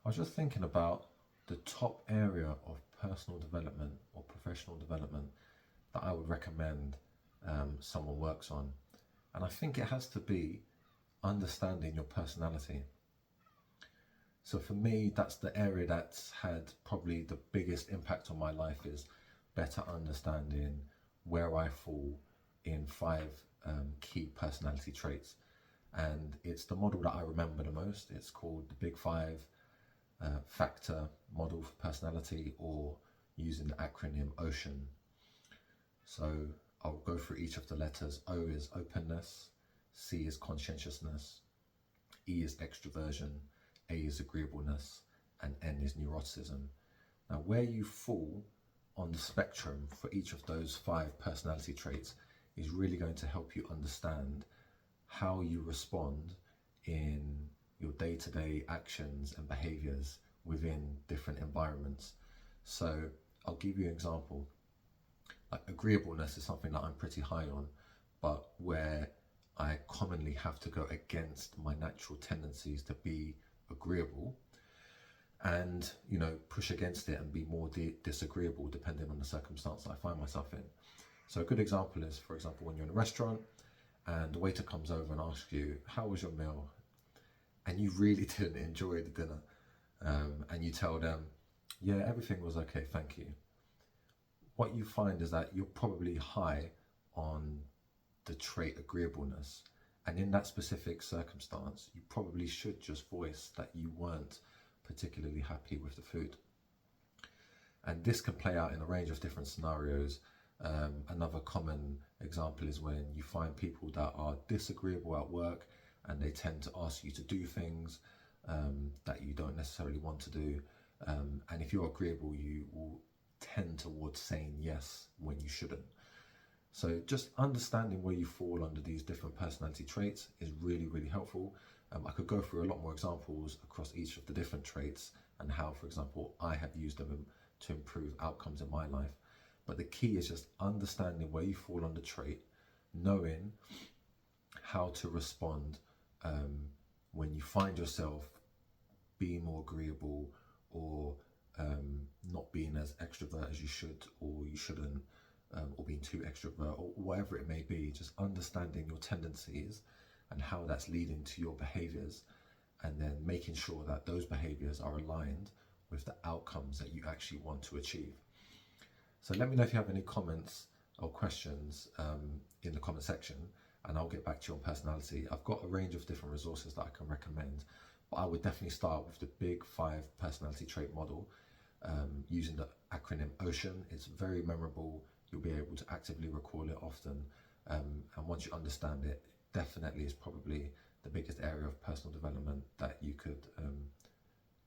I was just thinking about the top area of personal development or professional development that I would recommend someone works on. And I think it has to be understanding your personality. So for me, that's the area that's had probably the biggest impact on my life is better understanding where I fall in five key personality traits. And it's the model that I remember the most. It's called the Big Five Factor Model for Personality, or using the acronym OCEAN. So I'll go through each of the letters. O is openness, C is conscientiousness, E is extroversion, A is agreeableness, and N is neuroticism. Now, where you fall on the spectrum for each of those five personality traits is really going to help you understand how you respond in your day-to-day actions and behaviors within different environments. So I'll give you an example. Like, agreeableness is something that I'm pretty high on, but where I commonly have to go against my natural tendencies to be agreeable and, push against it and be more disagreeable depending on the circumstance I find myself in. So a good example is, for example, when you're in a restaurant and the waiter comes over and asks you, how was your meal? And you really didn't enjoy the dinner. And you tell them, yeah, everything was okay, thank you. What you find is that you're probably high on the trait agreeableness. And in that specific circumstance, you probably should just voice that you weren't particularly happy with the food. And this can play out in a range of different scenarios. Another common example is when you find people that are disagreeable at work and they tend to ask you to do things that you don't necessarily want to do. And if you're agreeable, you will tend towards saying yes when you shouldn't. So just understanding where you fall under these different personality traits is really, really helpful. I could go through a lot more examples across each of the different traits and how, for example, I have used them to improve outcomes in my life. But the key is just understanding where you fall on the trait, knowing how to respond when you find yourself being more agreeable or not being as extrovert as you should or you shouldn't, or being too extrovert, or whatever it may be. Just understanding your tendencies and how that's leading to your behaviors, and then making sure that those behaviors are aligned with the outcomes that you actually want to achieve. So let me know if you have any comments or questions in the comment section, and I'll get back to you on personality. I've got a range of different resources that I can recommend, but I would definitely start with the Big Five personality trait model using the acronym OCEAN. It's very memorable. You'll be able to actively recall it often, and once you understand it, definitely is probably the biggest area of personal development that you could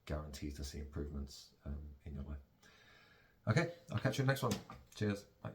guarantee to see improvements in your life. Okay, I'll catch you in the next one. Cheers. Bye.